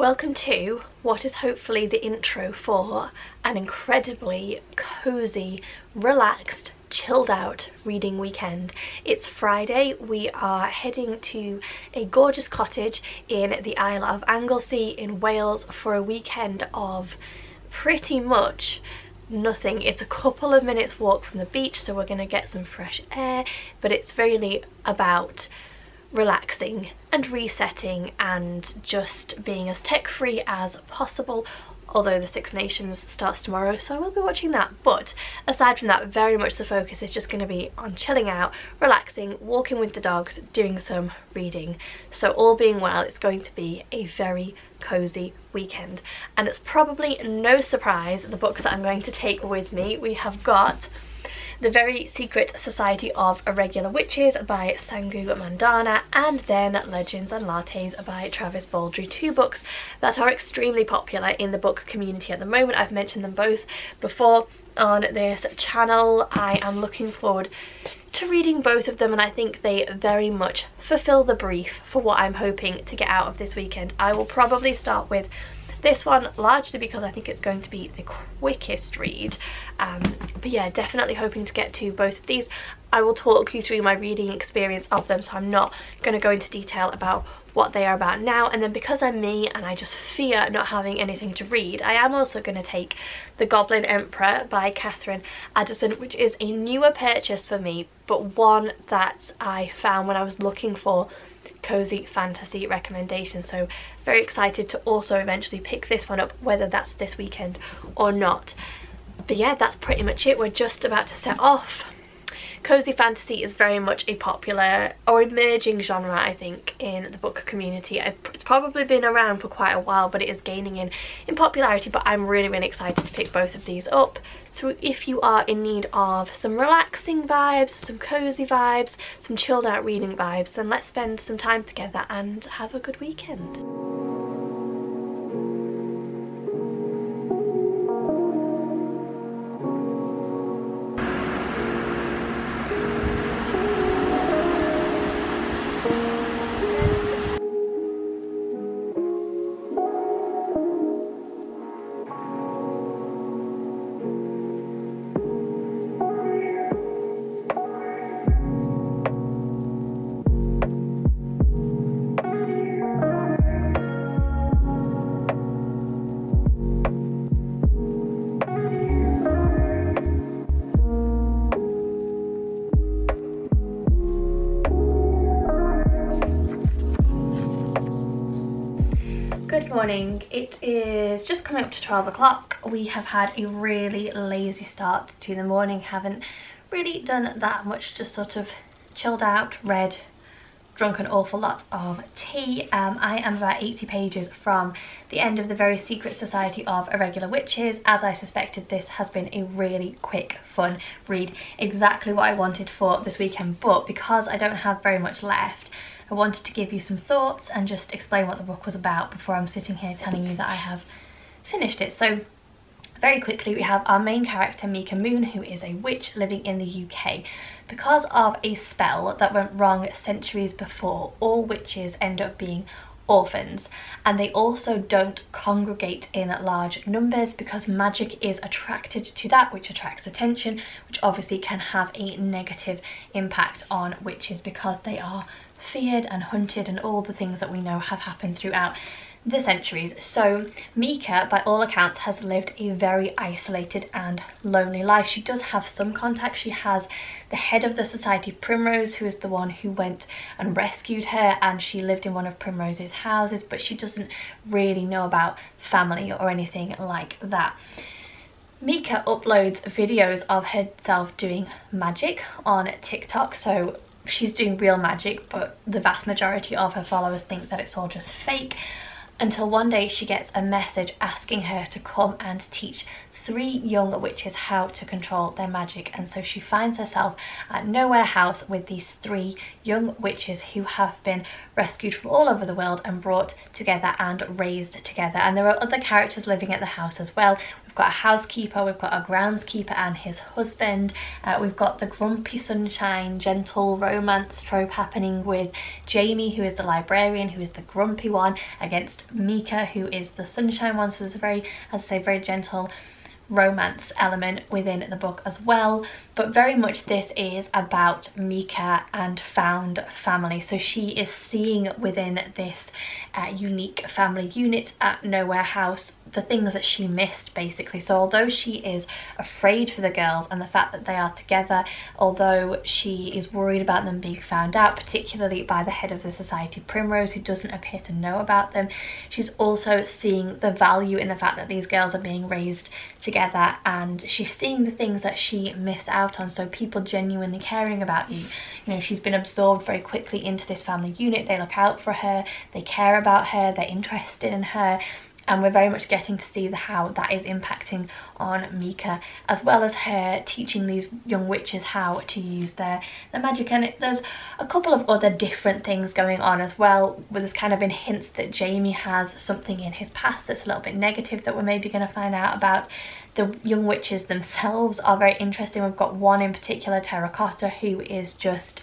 Welcome to what is hopefully the intro for an incredibly cozy, relaxed, chilled out reading weekend. It's Friday. We are heading to a gorgeous cottage in the Isle of Anglesey in Wales for a weekend of pretty much nothing. It's a couple of minutes walk from the beach, so we're going to get some fresh air, but it's really about relaxing and resetting and just being as tech-free as possible, although the Six Nations starts tomorrow, so I will be watching that. But aside from that, very much the focus is just going to be on chilling out, relaxing, walking with the dogs, doing some reading. So all being well, it's going to be a very cozy weekend, and it's probably no surprise the books that I'm going to take with me. We have got The Very Secret Society of Irregular Witches by Sangu Mandana, and then Legends and Lattes by Travis Baldry, two books that are extremely popular in the book community at the moment. I've mentioned them both before on this channel. I am looking forward to reading both of them, and I think they very much fulfill the brief for what I'm hoping to get out of this weekend. I will probably start with this one, largely because I think it's going to be the quickest read, but yeah, definitely hoping to get to both of these. I will talk you through my reading experience of them, so I'm not going to go into detail about what they are about now. And then because I'm me and I just fear not having anything to read, I am also going to take The Goblin Emperor by Catherine Addison, which is a newer purchase for me, but one that I found when I was looking for cozy fantasy recommendations, so very excited to also eventually pick this one up, whether that's this weekend or not. But yeah, that's pretty much it. We're just about to set off. Cozy fantasy is very much a popular or emerging genre, I think, in the book community. It's probably been around for quite a while, but it is gaining in popularity. But I'm really excited to pick both of these up. So if you are in need of some relaxing vibes, some cozy vibes, some chilled out reading vibes, then let's spend some time together and have a good weekend. Good morning. It is just coming up to 12 o'clock. We have had a really lazy start to the morning, haven't really done that much, just sort of chilled out, read, drunk an awful lot of tea. I am about 80 pages from the end of The Very Secret Society of Irregular Witches. As I suspected, this has been a really quick, fun read, exactly what I wanted for this weekend, but because I don't have very much left, I wanted to give you some thoughts and just explain what the book was about before I'm sitting here telling you that I have finished it. So very quickly, we have our main character Mika Moon, who is a witch living in the UK. Because of a spell that went wrong centuries before, all witches end up being orphans, and they also don't congregate in large numbers because magic is attracted to that which attracts attention, which obviously can have a negative impact on witches because they are feared and hunted and all the things that we know have happened throughout the centuries. So Mika, by all accounts, has lived a very isolated and lonely life. She does have some contact. She has the head of the society, Primrose, who is the one who went and rescued her, and she lived in one of Primrose's houses, but she doesn't really know about family or anything like that. Mika uploads videos of herself doing magic on TikTok, so she's doing real magic, but the vast majority of her followers think that it's all just fake, until one day she gets a message asking her to come and teach 3 young witches how to control their magic, and so she finds herself at Nowhere House with these 3 young witches who have been rescued from all over the world and brought together and raised together. And there are other characters living at the house as well. We've got a housekeeper, we've got a groundskeeper and his husband, we've got the grumpy sunshine gentle romance trope happening with Jamie, who is the librarian, who is the grumpy one, against Mika, who is the sunshine one. So there's a very, as I say, very gentle romance element within the book as well, but very much this is about Mika and found family. So she is seeing within this unique family unit at Nowhere House the things that she missed, basically. So although she is afraid for the girls and the fact that they are together, although she is worried about them being found out, particularly by the head of the society, Primrose, who doesn't appear to know about them, she's also seeing the value in the fact that these girls are being raised together, and she's seeing the things that she missed out on. So people genuinely caring about you. You know, she's been absorbed very quickly into this family unit. They look out for her, they care about her, they're interested in her, and we're very much getting to see how that is impacting on Mika, as well as her teaching these young witches how to use their magic. And there's a couple of other different things going on as well, where there's kind of been hints that Jamie has something in his past that's a little bit negative that we're maybe going to find out about. The young witches themselves are very interesting. We've got one in particular, Terracotta, who is just,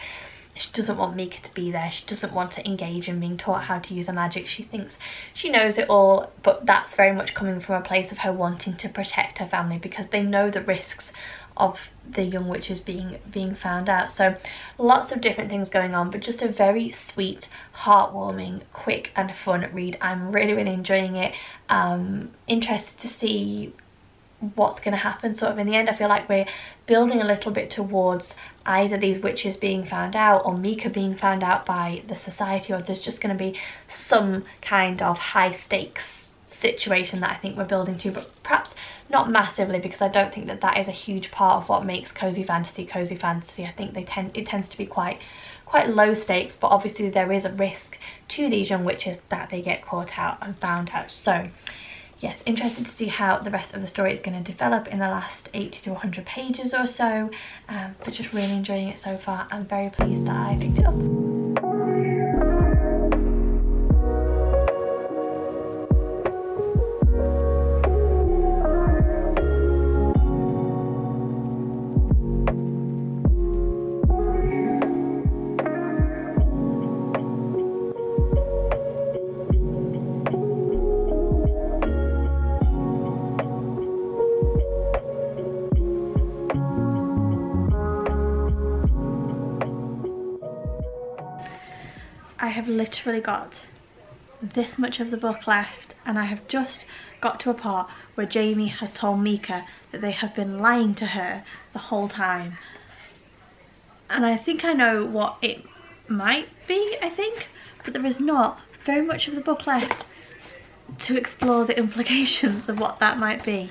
she doesn't want Mika to be there. She doesn't want to engage in being taught how to use her magic. She thinks she knows it all, but that's very much coming from a place of her wanting to protect her family, because they know the risks of the young witches being found out. So lots of different things going on, but just a very sweet, heartwarming, quick and fun read. I'm really enjoying it. Interested to see what's going to happen sort of in the end. I feel like we're building a little bit towards either these witches being found out or Mika being found out by the society, or there's just going to be some kind of high stakes situation that I think we're building to, but perhaps not massively, because I don't think that that is a huge part of what makes cozy fantasy cozy fantasy. I think it tends to be quite low stakes, but obviously there is a risk to these young witches that they get caught out and found out. So yes, interested to see how the rest of the story is going to develop in the last 80 to 100 pages or so, but just really enjoying it so far. I'm very pleased that I picked it up. I have literally got this much of the book left, and I have just got to a part where Jamie has told Mika that they have been lying to her the whole time. And I think I know what it might be, but there is not very much of the book left to explore the implications of what that might be.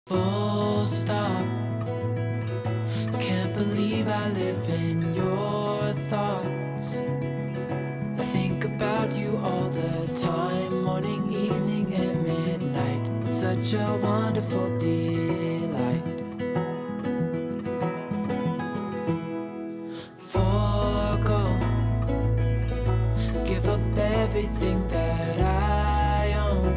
Full stop. Can't believe I live in your thoughts. I think about you all the time, morning, evening, and midnight. Such a wonderful delight. Forgo, give up everything that I own.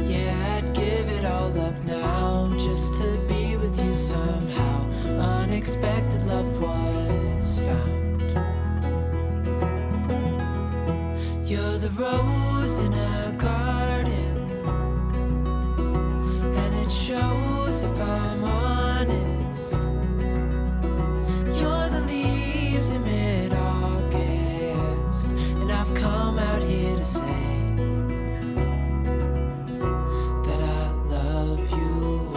Yeah, I'd give it all up now just to be with you somehow. Unexpected love was found. You're the rose in a garden, and it shows if I'm honest. You're the leaves in mid-August, and I've come out here to say that I love you.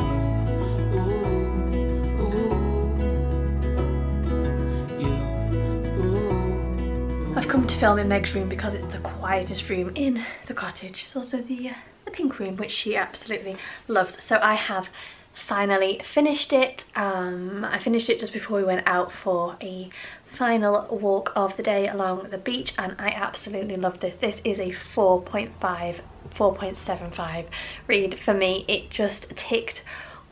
I've come to film in Meg's room because it's the quietest room in the cottage. It's also the pink room, which she absolutely loves. So I have finally finished it. I finished it just before we went out for a final walk of the day along the beach, and I absolutely love this. This is a 4.5, 4.75 read for me. It just ticked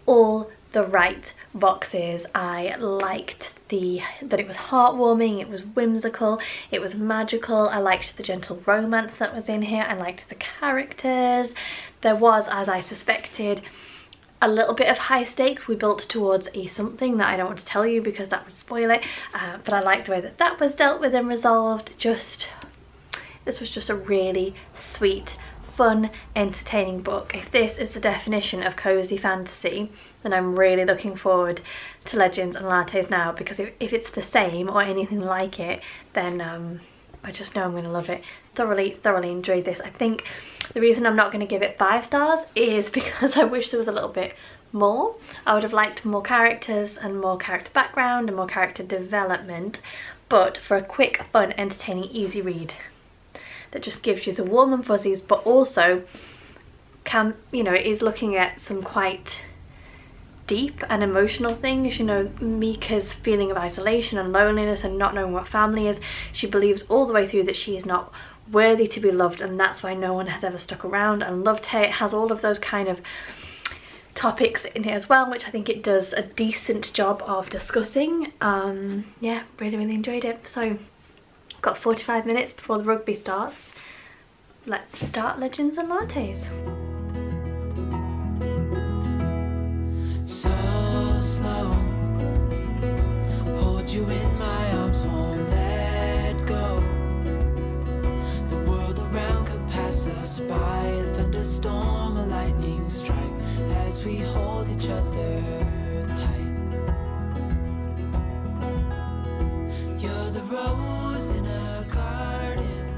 all the right boxes. I liked that it was heartwarming, it was whimsical, it was magical. I liked the gentle romance that was in here. I liked the characters. There was, as I suspected, a little bit of high stakes we built towards a something that I don't want to tell you because that would spoil it, but I liked the way that that was dealt with and resolved. This was just a really sweet, fun, entertaining book. If this is the definition of cozy fantasy, then I'm really looking forward to Legends and Lattes now, because if it's the same or anything like it, then I just know I'm going to love it. Thoroughly enjoyed this. I think the reason I'm not going to give it 5 stars is because I wish there was a little bit more. I would have liked more characters and more character background and more character development, but for a quick, fun, entertaining, easy read that just gives you the warm and fuzzies, but also can, you know, it is looking at some quite deep and emotional things. You know, Mika's feeling of isolation and loneliness and not knowing what family is. She believes all the way through that she is not worthy to be loved, and that's why no one has ever stuck around and loved her. It has all of those kind of topics in here as well, which I think it does a decent job of discussing. Yeah, really enjoyed it. So got 45 minutes before the rugby starts. Let's start Legends and Lattes. So slow, hold you in my arms, won't let go. The world around could pass us by, a thunderstorm, a lightning strike, as we hold each other tight. You're the rose in a garden,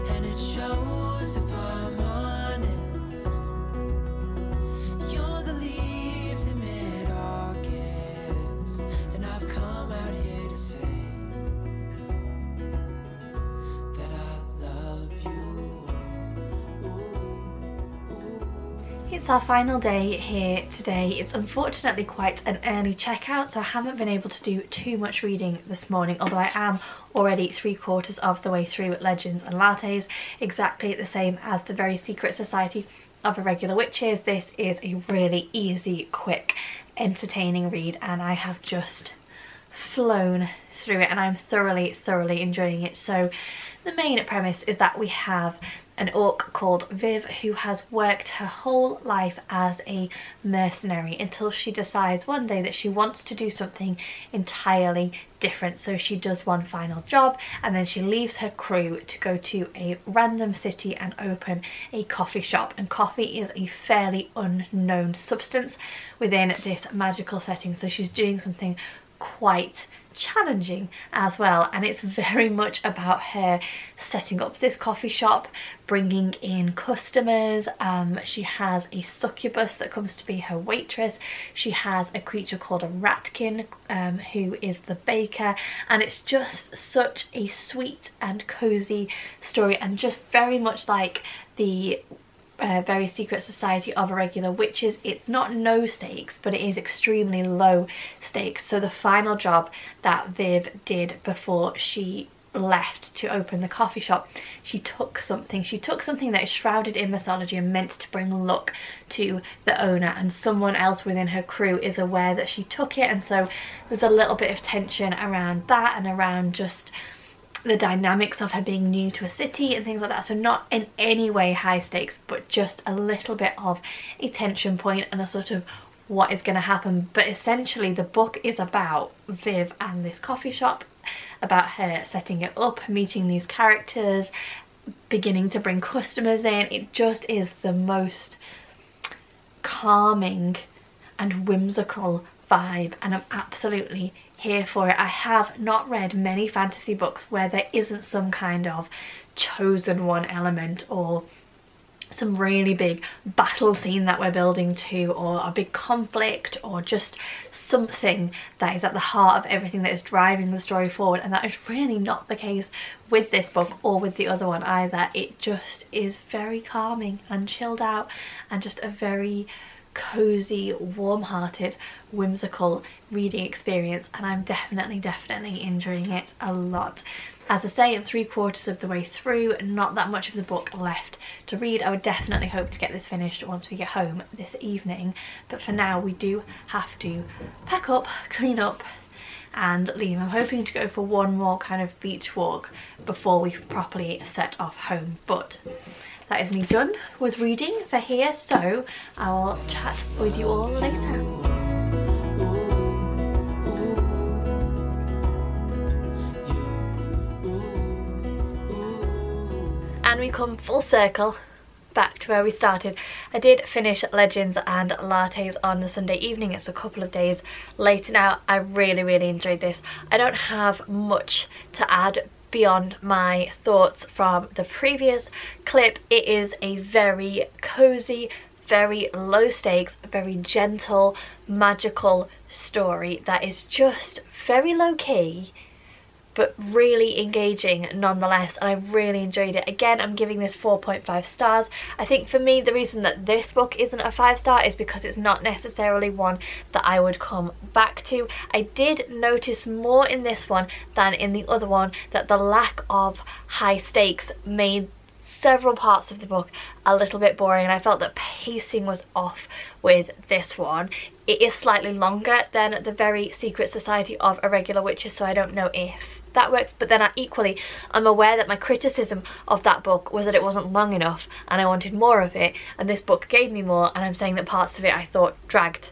and it shows if I'm honest. You're the leaves in mid-August, and I've come out here to say that I love you. It's our final day here today. It's unfortunately quite an early checkout, so I haven't been able to do too much reading this morning, although I am already 3/4 of the way through Legends and Lattes, exactly the same as the Very Secret Society of Irregular Witches. This is a really easy, quick, entertaining read, and I have just flown through it, and I'm thoroughly enjoying it. So the main premise is that we have an orc called Viv who has worked her whole life as a mercenary until she decides one day that she wants to do something entirely different. So she does one final job, and then she leaves her crew to go to a random city and open a coffee shop. And coffee is a fairly unknown substance within this magical setting, so she's doing something quite challenging as well, and it's very much about her setting up this coffee shop, bringing in customers. She has a succubus that comes to be her waitress. She has a creature called a ratkin who is the baker, and it's just such a sweet and cozy story, and just very much like the Very Secret Society of Irregular Witches. It's not no stakes, but it is extremely low stakes. So the final job that Viv did before she left to open the coffee shop, she took something that is shrouded in mythology and meant to bring luck to the owner, and someone else within her crew is aware that she took it, and so there's a little bit of tension around that and around just the dynamics of her being new to a city and things like that. So not in any way high stakes, but just a little bit of a tension point and a sort of what is going to happen. But essentially the book is about Viv and this coffee shop, about her setting it up, meeting these characters, beginning to bring customers in. It just is the most calming and whimsical vibe, and I'm absolutely here for it. I have not read many fantasy books where there isn't some kind of chosen one element, or some really big battle scene that we're building to, or a big conflict, or just something that is at the heart of everything that is driving the story forward. And that is really not the case with this book or with the other one either. It just is very calming and chilled out, and just a very cozy, warm-hearted, whimsical reading experience, and I'm definitely enjoying it a lot. As I say, I'm 3/4 of the way through, not that much of the book left to read. I would definitely hope to get this finished once we get home this evening, but for now we do have to pack up, clean up and leave. I'm hoping to go for one more kind of beach walk before we properly set off home, but that is me done with reading for here, so I will chat with you all later. And we come full circle back to where we started. I did finish Legends and Lattes on the Sunday evening. It's a couple of days later now. I really enjoyed this. I don't have much to add beyond my thoughts from the previous clip. It is a very cozy, very low stakes, very gentle, magical story that is just very low key but really engaging nonetheless, and I really enjoyed it. Again, I'm giving this 4.5 stars. I think for me the reason that this book isn't a 5-star is because it's not necessarily one that I would come back to. I did notice more in this one than in the other one that the lack of high stakes made several parts of the book a little bit boring, and I felt that pacing was off with this one. It is slightly longer than The Very Secret Society of Irregular Witches, so I don't know if that works, but then I'm aware that my criticism of that book was that it wasn't long enough and I wanted more of it, and this book gave me more, and I'm saying that parts of it I thought dragged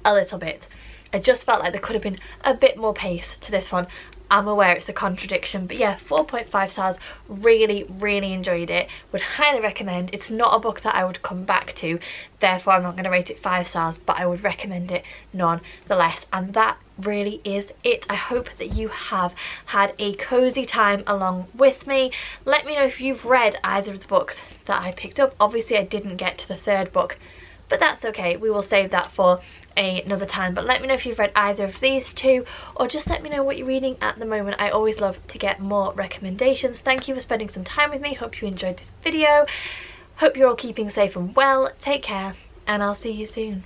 a little bit. I just felt like there could have been a bit more pace to this one. I'm aware it's a contradiction, but yeah, 4.5 stars. Really enjoyed it. Would highly recommend. It's not a book that I would come back to, therefore I'm not going to rate it 5 stars, but I would recommend it nonetheless. And that really is it. I hope that you have had a cozy time along with me. Let me know if you've read either of the books that I picked up. Obviously I didn't get to the 3rd book, but that's okay, we will save that for another time. But let me know if you've read either of these two, or just let me know what you're reading at the moment. I always love to get more recommendations. Thank you for spending some time with me. Hope you enjoyed this video. Hope you're all keeping safe and well. Take care, and I'll see you soon.